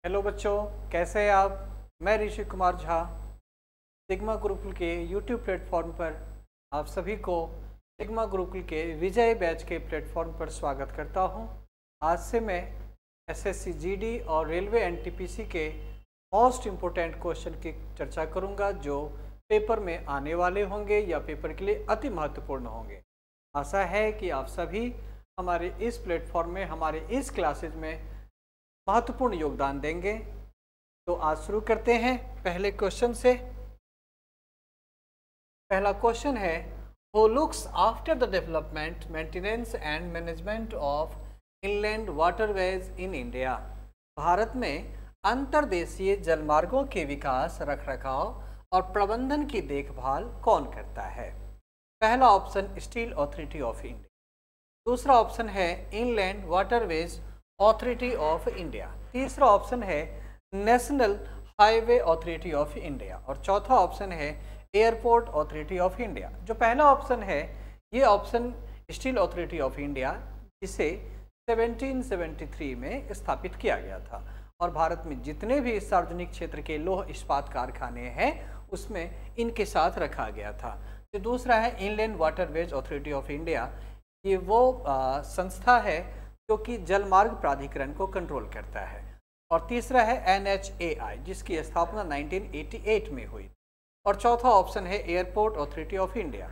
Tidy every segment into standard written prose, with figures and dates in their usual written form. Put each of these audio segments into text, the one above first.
Hello बच्चों, कैसे हैं आप। मैं ऋषि कुमार झा सिग्मा गुरुकुल के यूट्यूब प्लेटफॉर्म पर आप सभी को सिग्मा गुरुकुल के विजय बैच के प्लेटफॉर्म पर स्वागत करता हूं। आज से मैं एसएससी जीडी और रेलवे एनटीपीसी के मोस्ट इम्पोर्टेंट क्वेश्चन की चर्चा करूंगा जो पेपर में आने वाले होंगे या पेपर के लिए अति महत्वपूर्ण होंगे। आशा है कि आप सभी हमारे इस प्लेटफॉर्म में, हमारे इस क्लासेज में महत्वपूर्ण योगदान देंगे। तो आज शुरू करते हैं पहले क्वेश्चन से। पहला क्वेश्चन है, who looks after the development, maintenance and management of inland waterways in India. Bharat में अंतर्देशीय जलमार्गों के विकास, रखरखाव और प्रबंधन की देखभाल कौन करता है? पहला option steel authority of India, दूसरा ऑप्शन है inland waterways authority of India, तीसरा ऑप्शन है national highway authority of India और चौथा ऑप्शन है एयरपोर्ट अथॉरिटी ऑफ इंडिया। जो पहला ऑप्शन है ये option steel authority of India, जिसे 1773 में स्थापित किया गया था और भारत में जितने भी सार्वजनिक क्षेत्र के लौह इस्पात कारखाने हैं उसमें इनके साथ रखा गया था। जो दूसरा है inland waterways authority of India, ये वो संस्था है जो कि जलमार्ग प्राधिकरण को कंट्रोल करता है। और तीसरा है NHAI, जिसकी स्थापना 1988 में हुई। और चौथा ऑप्शन है एयरपोर्ट अथॉरिटी ऑफ इंडिया।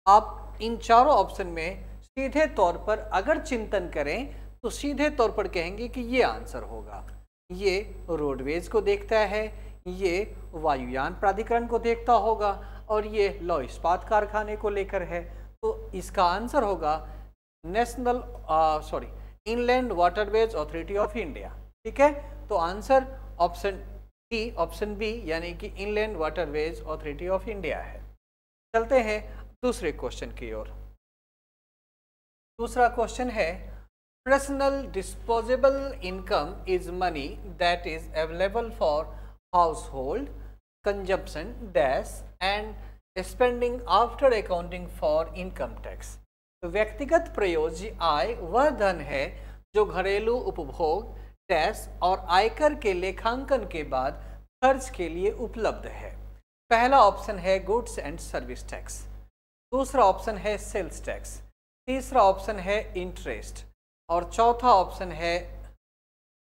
आप इन चारों ऑप्शन में सीधे तौर पर अगर चिंतन करें तो सीधे तौर पर कहेंगे कि ये आंसर होगा। ये रोडवेज को देखता है, ये वायुयान प्राधिकरण को देखता होगा और ये लौह इस्पात कारखाने को लेकर है। तो इसका आंसर होगा inland waterways authority of India. ठीक है, तो आंसर ऑप्शन बी यानी कि inland waterways authority of India है। चलते हैं दूसरे क्वेश्चन की ओर। दूसरा क्वेश्चन है, personal disposable income is money that is available for house hold consumption dash and spending after accounting for income tax. व्यक्तिगत प्रयोज्य आय वह धन है जो घरेलू उपभोग, टैक्स और आयकर के लेखांकन के बाद खर्च के लिए उपलब्ध है। पहला ऑप्शन है गुड्स एंड सर्विस टैक्स, दूसरा ऑप्शन है सेल्स टैक्स, तीसरा ऑप्शन है इंटरेस्ट और चौथा ऑप्शन है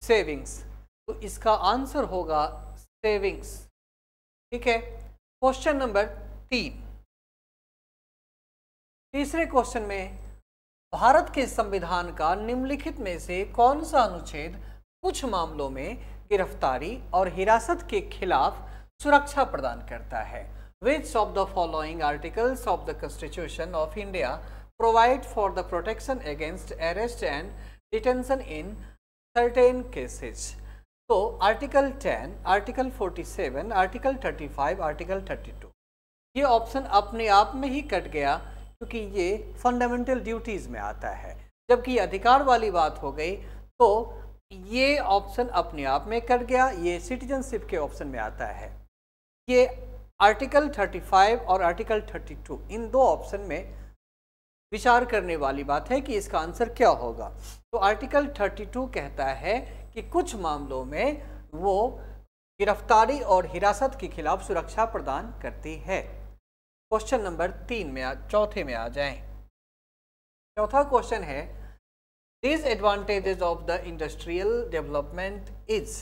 सेविंग्स। तो इसका आंसर होगा सेविंग्स। ठीक है, क्वेश्चन नंबर 3। तीसरे क्वेश्चन में, भारत के संविधान का निम्नलिखित में से कौन सा अनुच्छेद कुछ मामलों में गिरफ्तारी और हिरासत के खिलाफ सुरक्षा प्रदान करता है? Which of the following articles of the Constitution of India provide for the protection against arrest and detention in certain cases? तो आर्टिकल 10, आर्टिकल 47, आर्टिकल 35, आर्टिकल 32। ये ऑप्शन अपने आप में ही कट गया क्योंकि ये फंडामेंटल ड्यूटीज़ में आता है, जबकि अधिकार वाली बात हो गई तो ये ऑप्शन अपने आप में कट गया, ये सिटीजनशिप के ऑप्शन में आता है। ये आर्टिकल 35 और आर्टिकल 32 इन दो ऑप्शन में विचार करने वाली बात है कि इसका आंसर क्या होगा। तो आर्टिकल 32 कहता है कि कुछ मामलों में वो गिरफ्तारी और हिरासत के खिलाफ सुरक्षा प्रदान करती है। क्वेश्चन नंबर 3 में चौथे में आ जाएं। चौथा क्वेश्चन है, disadvantages of the industrial development is,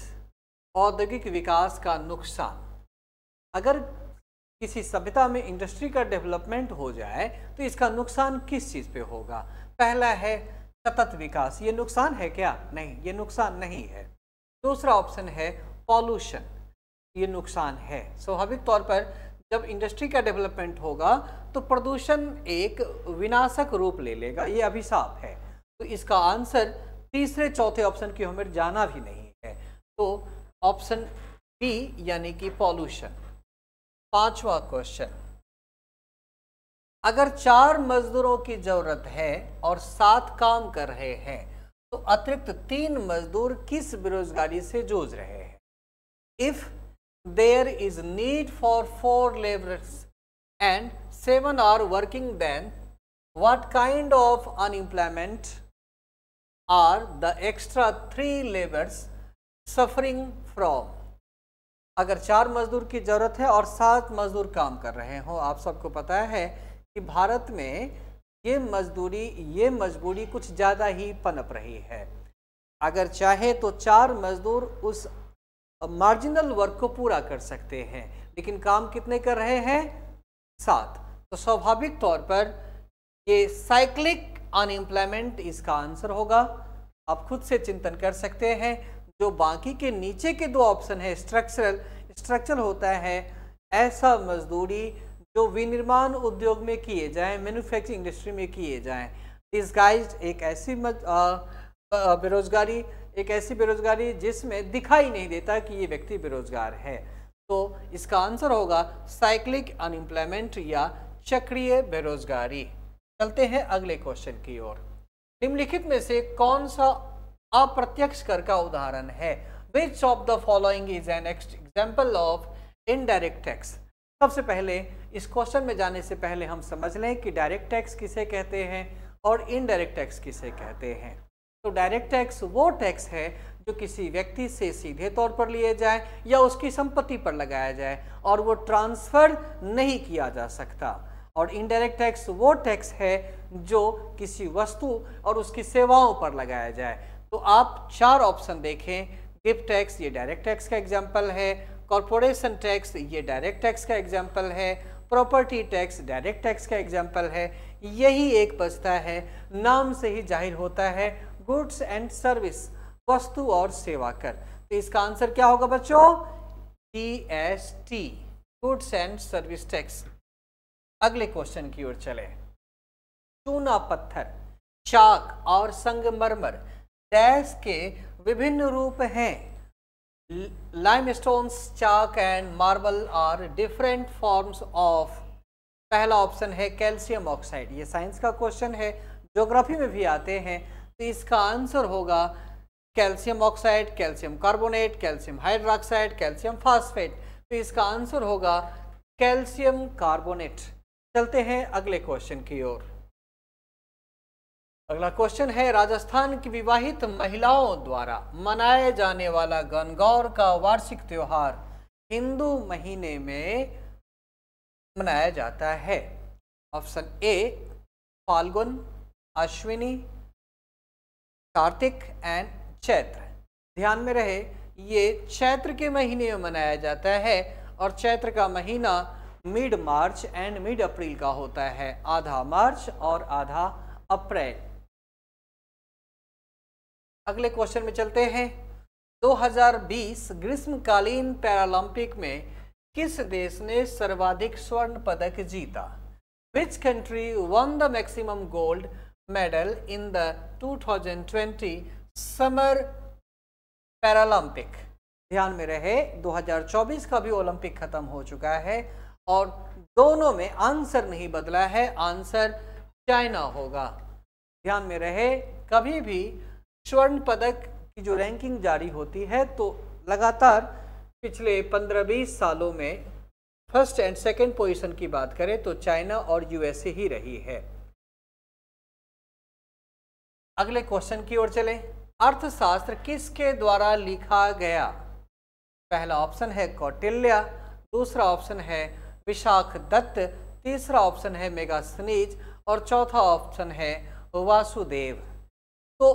औद्योगिक विकास का नुकसान। अगर किसी सभ्यता में इंडस्ट्री का डेवलपमेंट हो जाए तो इसका नुकसान किस चीज़ पे होगा? पहला है सतत विकास, ये नुकसान है क्या? नहीं, ये नुकसान नहीं है। दूसरा ऑप्शन है पॉल्यूशन, ये नुकसान है। स्वाभाविक तौर पर जब इंडस्ट्री का डेवलपमेंट होगा तो प्रदूषण एक विनाशक रूप ले लेगा, ये अभिशाप है। तो इसका आंसर तीसरे चौथे ऑप्शन की हमें जाना भी नहीं है, तो ऑप्शन बी यानी कि पॉल्यूशन। पांचवा क्वेश्चन, अगर 4 मजदूरों की जरूरत है और 7 काम कर रहे हैं तो अतिरिक्त 3 मजदूर किस बेरोजगारी से जूझ रहे हैं? If there is need for 4 laborers and 7 are working, then what kind of unemployment are the extra 3 laborers suffering from. अगर 4 मजदूर की जरूरत है और 7 मजदूर काम कर रहे हो, आप सबको पता है कि भारत में ये मजबूरी कुछ ज़्यादा ही पनप रही है। अगर चाहे तो 4 मजदूर उस मार्जिनल वर्क को पूरा कर सकते हैं, लेकिन काम कितने कर रहे हैं? 7। तो स्वाभाविक तौर पर ये साइक्लिक अनएम्प्लॉयमेंट इसका आंसर होगा। आप खुद से चिंतन कर सकते हैं। जो बाकी के नीचे के 2 ऑप्शन है, स्ट्रक्चरल होता है ऐसा मजदूरी जो विनिर्माण उद्योग में किए जाएं, मैन्युफैक्चरिंग इंडस्ट्री में किए जाएं। डिस्गाइज्ड एक ऐसी बेरोजगारी जिसमें दिखाई नहीं देता कि ये व्यक्ति बेरोजगार है। तो इसका आंसर होगा साइक्लिक अनएम्प्लॉयमेंट या चक्रीय बेरोजगारी। चलते हैं अगले क्वेश्चन की ओर। निम्नलिखित में से कौन सा अप्रत्यक्ष कर का उदाहरण है? विच of the following is an example of indirect tax? सबसे पहले इस क्वेश्चन में जाने से पहले हम समझ लें कि डायरेक्ट टैक्स किसे कहते हैं और इनडायरेक्ट टैक्स किसे कहते हैं। तो डायरेक्ट टैक्स वो टैक्स है जो किसी व्यक्ति से सीधे तौर पर लिए जाए या उसकी संपत्ति पर लगाया जाए और वो ट्रांसफर नहीं किया जा सकता। और इनडायरेक्ट टैक्स वो टैक्स है जो किसी वस्तु और उसकी सेवाओं पर लगाया जाए। तो आप 4 ऑप्शन देखें। गिफ्ट टैक्स ये डायरेक्ट टैक्स का एग्जाम्पल है, कॉरपोरेशन टैक्स ये डायरेक्ट टैक्स का एग्जाम्पल है, प्रॉपर्टी टैक्स डायरेक्ट टैक्स का एग्जाम्पल है। यही एक बचता है, नाम से ही जाहिर होता है, गुड्स एंड सर्विस, वस्तु और सेवा कर। तो इसका आंसर क्या होगा बच्चों? GST, goods and service tax. अगले क्वेश्चन की ओर चले। चूना पत्थर, चाक और संगमरमर डैश के विभिन्न रूप हैं। Limestones, chalk and marble are different forms of. पहला ऑप्शन है कैल्शियम ऑक्साइड। ये साइंस का क्वेश्चन है, ज्योग्राफी में भी आते हैं। तो इसका आंसर होगा calcium oxide, calcium carbonate, calcium hydroxide, calcium phosphate. तो इसका आंसर होगा कैल्शियम कार्बोनेट। चलते हैं अगले क्वेश्चन की ओर। अगला क्वेश्चन है राजस्थान की विवाहित महिलाओं द्वारा मनाए जाने वाला गणगौर का वार्षिक त्योहार हिंदू महीने में मनाया जाता है। Option A Phalgun, Ashwini, Kartik and Chaitra. ध्यान में रहे ये चैत्र के महीने में मनाया जाता है और चैत्र का महीना मिड मार्च एंड मिड अप्रैल का होता है, आधा मार्च और आधा अप्रैल। अगले क्वेश्चन में चलते हैं। 2020 ग्रीष्मकालीन पैरालंपिक में किस देश ने सर्वाधिक स्वर्ण पदक जीता? Which country one the maximum gold medal in the 2020 summer Paralympic? ध्यान में रहे 2024 का भी ओलंपिक खत्म हो चुका है और दोनों में आंसर नहीं बदला है, आंसर चाइना होगा। ध्यान में रहे कभी भी स्वर्ण पदक की जो रैंकिंग जारी होती है तो लगातार पिछले 15-20 सालों में फर्स्ट एंड सेकंड पोजीशन की बात करें तो चाइना और यूएसए ही रही है। अगले क्वेश्चन की ओर चलें। अर्थशास्त्र किसके द्वारा लिखा गया? पहला ऑप्शन है कौटिल्य, दूसरा ऑप्शन है विशाखदत्त, तीसरा ऑप्शन है मेगास्थनीज और चौथा ऑप्शन है वासुदेव। तो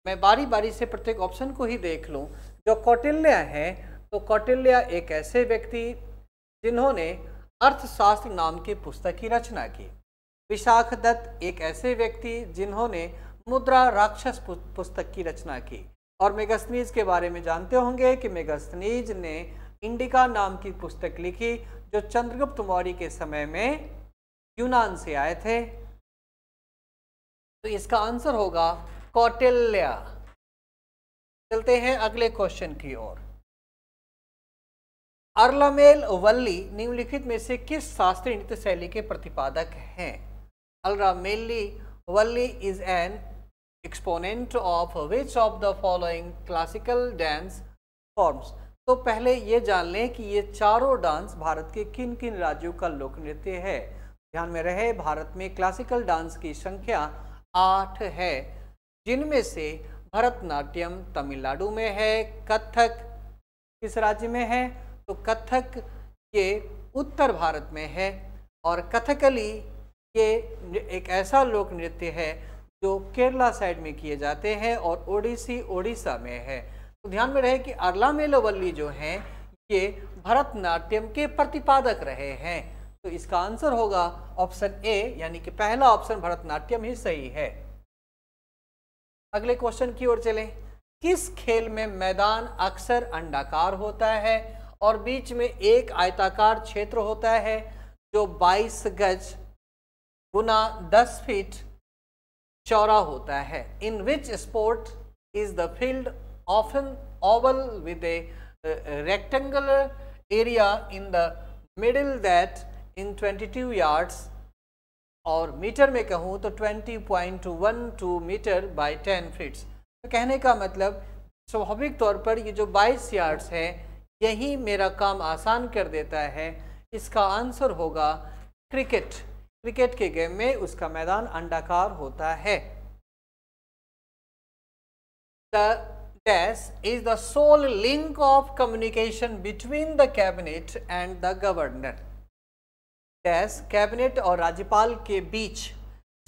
मैं बारी बारी से प्रत्येक ऑप्शन को ही देख लूं। जो कौटिल्य है तो कौटिल्य एक ऐसे व्यक्ति जिन्होंने अर्थशास्त्र नाम की पुस्तक की रचना की। विशाखदत्त एक ऐसे व्यक्ति जिन्होंने मुद्रा राक्षस पुस्तक की रचना की। और मेगास्थनीज के बारे में जानते होंगे कि मेगास्थनीज ने इंडिका नाम की पुस्तक लिखी जो चंद्रगुप्त मौर्य के समय में यूनान से आए थे। तो इसका आंसर होगा कौटिल्य। चलते हैं अगले क्वेश्चन की ओर। अरलामेल वल्ली निम्नलिखित में से किस शास्त्रीय नृत्य शैली के प्रतिपादक हैं? Aralameli Valli is an exponent of which of the following classical dance forms? तो पहले ये जान लें कि ये चारों डांस भारत के किन किन राज्यों का लोक नृत्य है। ध्यान में रहे भारत में क्लासिकल डांस की संख्या 8 है, जिनमें से भरतनाट्यम तमिलनाडु में है, कथक किस राज्य में है? तो कथक ये उत्तर भारत में है, और कथकली ये एक ऐसा लोक नृत्य है जो केरला साइड में किए जाते हैं, और ओडिसी ओडिशा में है। तो ध्यान में रहे कि अरलामेलोवल्ली जो हैं ये भरतनाट्यम के प्रतिपादक रहे हैं। तो इसका आंसर होगा ऑप्शन ए, यानी कि पहला ऑप्शन भरतनाट्यम ही सही है। अगले क्वेश्चन की ओर चलें। किस खेल में मैदान अक्सर अंडाकार होता है और बीच में एक आयताकार क्षेत्र होता है जो 22 गज गुना 10 फीट चौड़ा होता है? In which sport is the field often oval with a rectangular area in the middle that in 22 yards, और मीटर में कहूँ तो 20.12 मीटर बाय 10 फीट्स। तो कहने का मतलब स्वाभाविक तौर पर ये जो 22 यार्ड्स है यही मेरा काम आसान कर देता है। इसका आंसर होगा क्रिकेट। क्रिकेट के गेम में उसका मैदान अंडाकार होता है। The dash is the sole link of communication between the cabinet and the governor. Dash cabinet और राज्यपाल के बीच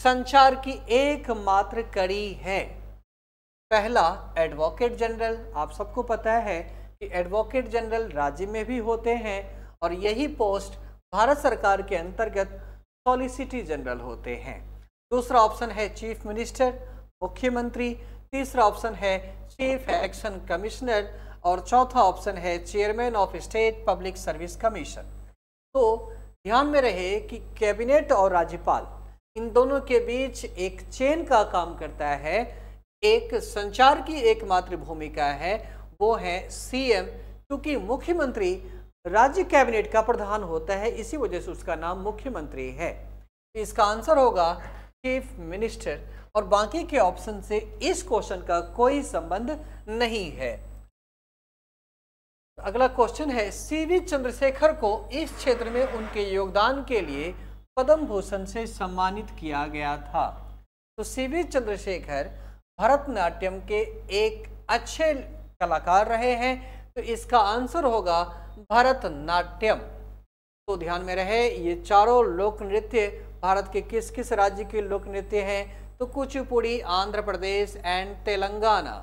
संचार की एकमात्र कड़ी है। पहला एडवोकेट जनरल, आप सबको पता है कि एडवोकेट जनरल राज्य में भी होते हैं, और यही पोस्ट भारत सरकार के अंतर्गत सॉलिसिटर जनरल होते हैं। दूसरा ऑप्शन है चीफ मिनिस्टर, मुख्यमंत्री। तीसरा ऑप्शन है चीफ इलेक्शन कमिश्नर, और चौथा ऑप्शन है chairman of state public service commission. तो ध्यान में रहे कि कैबिनेट और राज्यपाल इन दोनों के बीच एक चेन का काम करता है। एक संचार की एकमात्र भूमिका है, वो है सीएम, क्योंकि मुख्यमंत्री राज्य कैबिनेट का प्रधान होता है, इसी वजह से उसका नाम मुख्यमंत्री है। तो इसका आंसर होगा चीफ मिनिस्टर, और बाकी के ऑप्शन से इस क्वेश्चन का कोई संबंध नहीं है। अगला क्वेश्चन है, सीवी चंद्रशेखर को इस क्षेत्र में उनके योगदान के लिए पद्म भूषण से सम्मानित किया गया था। तो सीवी चंद्रशेखर भरतनाट्यम के एक अच्छे कलाकार रहे हैं, तो इसका आंसर होगा भरतनाट्यम। तो ध्यान में रहे ये चारों लोक नृत्य भारत के किस किस राज्य के लोक नृत्य हैं? तो कुचिपुड़ी आंध्र प्रदेश एंड तेलंगाना।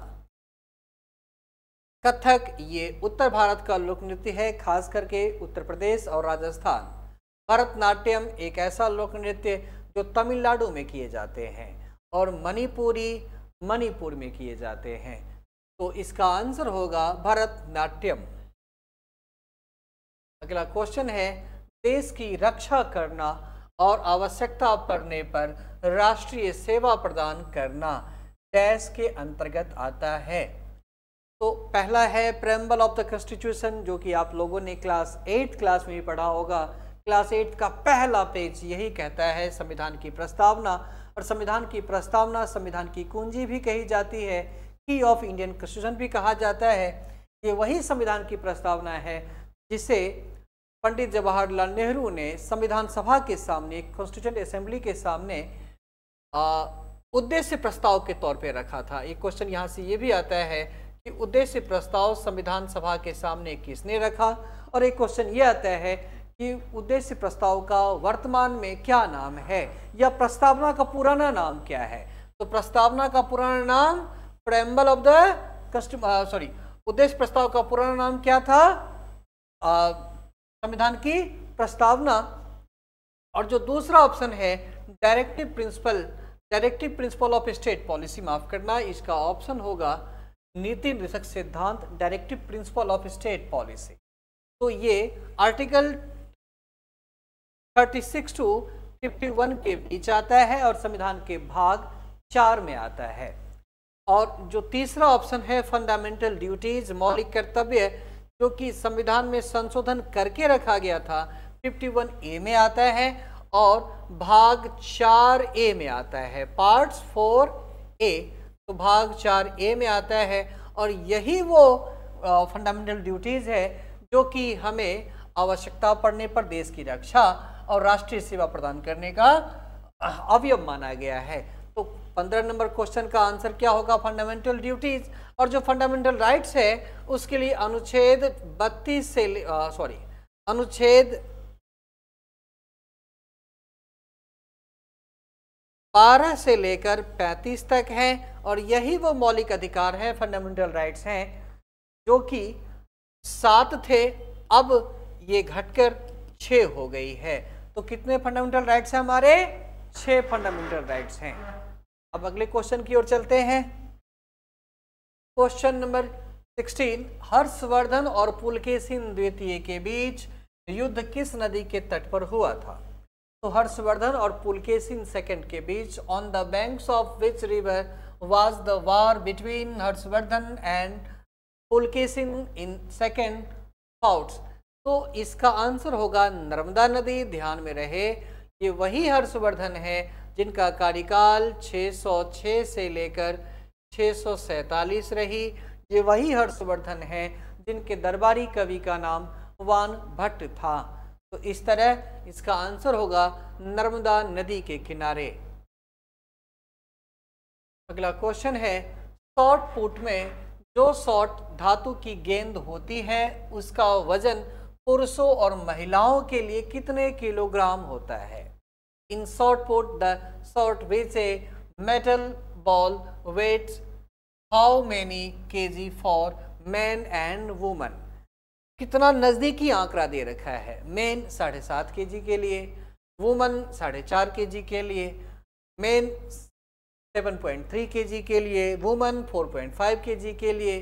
कथक ये उत्तर भारत का लोक नृत्य है, खास करके उत्तर प्रदेश और राजस्थान। भरतनाट्यम एक ऐसा लोक नृत्य जो तमिलनाडु में किए जाते हैं, और मणिपुरी मणिपुर में किए जाते हैं। तो इसका आंसर होगा भरतनाट्यम। अगला क्वेश्चन है, देश की रक्षा करना और आवश्यकता पड़ने पर राष्ट्रीय सेवा प्रदान करना डैश के अंतर्गत आता है? तो पहला है प्रेम्बल ऑफ द कॉन्स्टिट्यूशन, जो कि आप लोगों ने क्लास 8 क्लास में भी पढ़ा होगा। क्लास 8 का पहला पेज यही कहता है संविधान की प्रस्तावना, और संविधान की प्रस्तावना संविधान की कुंजी भी कही जाती है, की ऑफ इंडियन कॉन्स्टिट्यूशन भी कहा जाता है। ये वही संविधान की प्रस्तावना है जिसे पंडित जवाहरलाल नेहरू ने संविधान सभा के सामने, कॉन्स्टिट्यूएंट असेंबली के सामने उद्देश्य प्रस्ताव के तौर पे रखा था। एक क्वेश्चन यहाँ से ये भी आता है कि उद्देश्य प्रस्ताव संविधान सभा के सामने किसने रखा, और एक क्वेश्चन ये आता है कि उद्देश्य प्रस्ताव का वर्तमान में क्या नाम है, या प्रस्तावना का पुराना नाम क्या है। तो प्रस्तावना का पुराना नाम प्रेम्बल ऑफ द उद्देश्य प्रस्ताव का पुराना नाम क्या था? संविधान की प्रस्तावना। और जो दूसरा ऑप्शन है directive principle of state policy, माफ करना, इसका ऑप्शन होगा नीति निर्देशक सिद्धांत, directive principle of state policy. तो ये आर्टिकल 36 टू 51 के बीच आता है और संविधान के भाग 4 में आता है। और जो तीसरा ऑप्शन है फंडामेंटल ड्यूटीज, मौलिक कर्तव्य, जो कि संविधान में संशोधन करके रखा गया था, 51A में आता है और भाग 4A में आता है, पार्ट्स 4A। तो भाग 4A में आता है, और यही वो फंडामेंटल ड्यूटीज है जो कि हमें आवश्यकता पड़ने पर देश की रक्षा और राष्ट्रीय सेवा प्रदान करने का अवयव माना गया है। तो 15 नंबर क्वेश्चन का आंसर क्या होगा? Fundamental duties. और जो फंडामेंटल राइट्स है उसके लिए अनुच्छेद 32 से अनुच्छेद 12 से लेकर 35 तक है, और यही वो मौलिक अधिकार है, फंडामेंटल राइट्स हैं, जो कि 7 थे, अब ये घटकर 6 हो गई है। तो कितने फंडामेंटल राइट्स हैं हमारे? 6 फंडामेंटल राइट्स हैं। अब अगले क्वेश्चन की ओर चलते हैं। क्वेश्चन नंबर 16, हर्षवर्धन और पुलकेशिन द्वितीय के बीच युद्ध किस नदी के तट पर हुआ था? तो हर्षवर्धन और पुलकेशिन सेकंड के बीच on the banks of which river was the war between Harshavardhana and Pulakeshin in second fought? तो इसका आंसर होगा नर्मदा नदी। ध्यान में रहे, ये वही हर्षवर्धन है जिनका कार्यकाल 606 से लेकर 647 रही। ये वही हर्षवर्धन है जिनके दरबारी कवि का नाम वान भट्ट था। तो इस तरह इसका आंसर होगा नर्मदा नदी के किनारे। अगला क्वेश्चन है, शॉट पुट में जो शॉट धातु की गेंद होती है उसका वजन पुरुषों और महिलाओं के लिए कितने किलोग्राम होता है? In shot put the shot which a metal ball weighs how many KG for man and woman? कितना नज़दीकी आंकड़ा दे रखा है। मैन 7.5 kg के लिए, वुमन 4.5 kg के लिए, मैन 7.3 kg के लिए, वुमन 4.5 kg के लिए।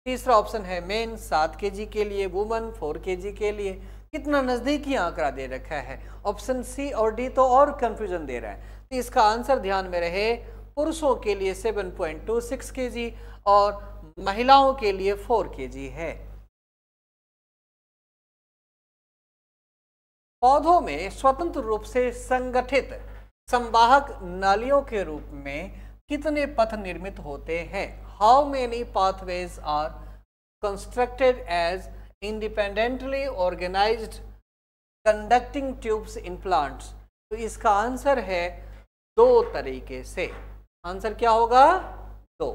तीसरा ऑप्शन है मैन 7 kg के लिए, वुमन 4 kg के लिए। कितना नज़दीकी आंकड़ा दे रखा है। ऑप्शन सी और डी तो और कंफ्यूजन दे रहा है। तो इसका आंसर ध्यान में रहे, पुरुषों के लिए 7.26 kg और महिलाओं के लिए 4 kg है। पौधों में स्वतंत्र रूप से संगठित संवाहक नालियों के रूप में कितने पथ निर्मित होते हैं? How many pathways are constructed as independently organized conducting tubes in plants? तो इसका आंसर है 2 तरीके से। आंसर क्या होगा? 2।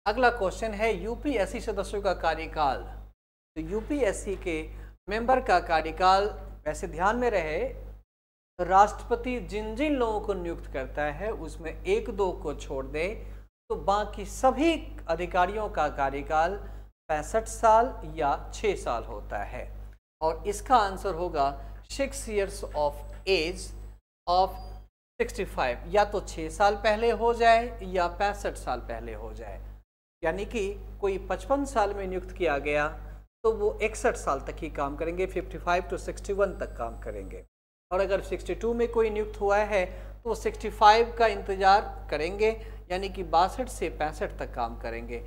अगला क्वेश्चन है, यूपीएससी सदस्यों का कार्यकाल। तो यूपीएससी के मेंबर का कार्यकाल, वैसे ध्यान में रहे, राष्ट्रपति जिन जिन लोगों को नियुक्त करता है उसमें 1-2 को छोड़ दे तो बाकी सभी अधिकारियों का कार्यकाल 65 साल या 6 साल होता है। और इसका आंसर होगा 6 years ऑफ एज ऑफ 65, या तो 6 साल पहले हो जाए या 65 साल पहले हो जाए। यानी कि कोई 55 साल में नियुक्त किया गया तो वो 61 साल तक ही काम करेंगे, 55 to 61 तक काम करेंगे। और अगर 62 में कोई नियुक्त हुआ है तो 65 का इंतज़ार करेंगे, यानी कि 62 से 65 तक काम करेंगे।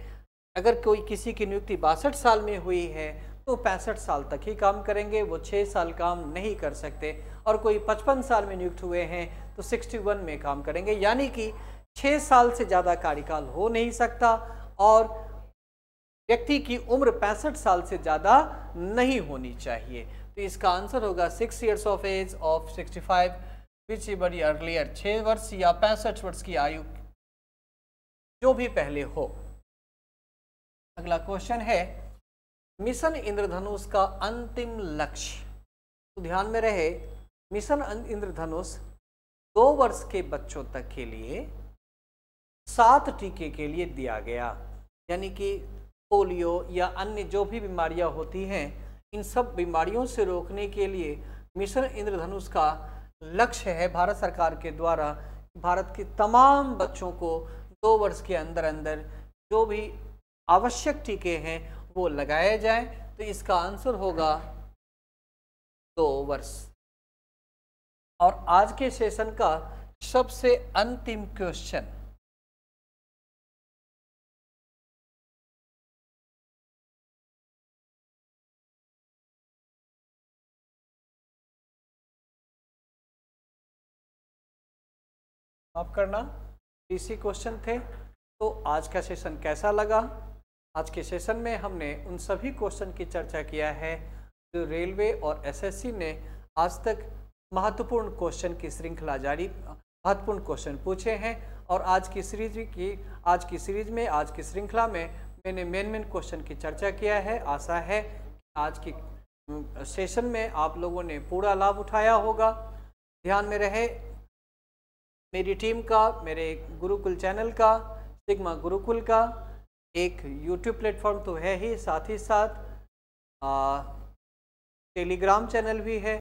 अगर कोई किसी की नियुक्ति 62 साल में हुई है तो 65 साल तक ही काम करेंगे, वो 6 साल काम नहीं कर सकते। और कोई 55 साल में नियुक्त हुए हैं तो 61 में काम करेंगे, यानी कि 6 साल से ज़्यादा कार्यकाल हो नहीं सकता और व्यक्ति की उम्र 65 साल से ज़्यादा नहीं होनी चाहिए। तो इसका आंसर होगा 6 years ऑफ एज ऑफ 65 विच बड़ी अर्लियर, 6 वर्ष या 65 वर्ष की आयु जो भी पहले हो। अगला क्वेश्चन है, मिशन इंद्रधनुष का अंतिम लक्ष्य। तो ध्यान में रहे, मिशन इंद्रधनुष 2 वर्ष के बच्चों तक के लिए 7 टीके के लिए दिया गया, यानी कि पोलियो या अन्य जो भी बीमारियां होती हैं, इन सब बीमारियों से रोकने के लिए मिशन इंद्रधनुष का लक्ष्य है भारत सरकार के द्वारा भारत के तमाम बच्चों को 2 वर्ष के अंदर अंदर जो भी आवश्यक टीके हैं वो लगाए जाएं। तो इसका आंसर होगा 2 वर्ष। और आज के सेशन का सबसे अंतिम क्वेश्चन, आप करना, इसी क्वेश्चन थे। तो आज का सेशन कैसा लगा? आज के सेशन में हमने उन सभी क्वेश्चन की चर्चा किया है जो रेलवे और एसएससी ने आज तक महत्वपूर्ण क्वेश्चन की श्रृंखला जारी, महत्वपूर्ण क्वेश्चन पूछे हैं और आज की सीरीज में, आज की श्रृंखला में मैंने मेन क्वेश्चन की चर्चा किया है। आशा है आज की सेशन में आप लोगों ने पूरा लाभ उठाया होगा। ध्यान में रहे, मेरी टीम का, मेरे गुरुकुल चैनल का, सिग्मा गुरुकुल का एक यूट्यूब प्लेटफॉर्म तो है ही, साथ ही साथ टेलीग्राम चैनल भी है।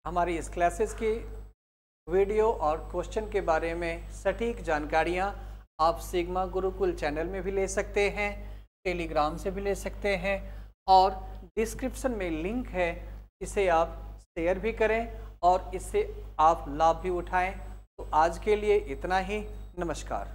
हमारी इस क्लासेस की वीडियो और क्वेश्चन के बारे में सटीक जानकारियाँ आप सिग्मा गुरुकुल चैनल में भी ले सकते हैं, टेलीग्राम से भी ले सकते हैं और डिस्क्रिप्शन में लिंक है, इसे आप शेयर भी करें और इससे आप लाभ भी उठाएं। तो आज के लिए इतना ही। नमस्कार।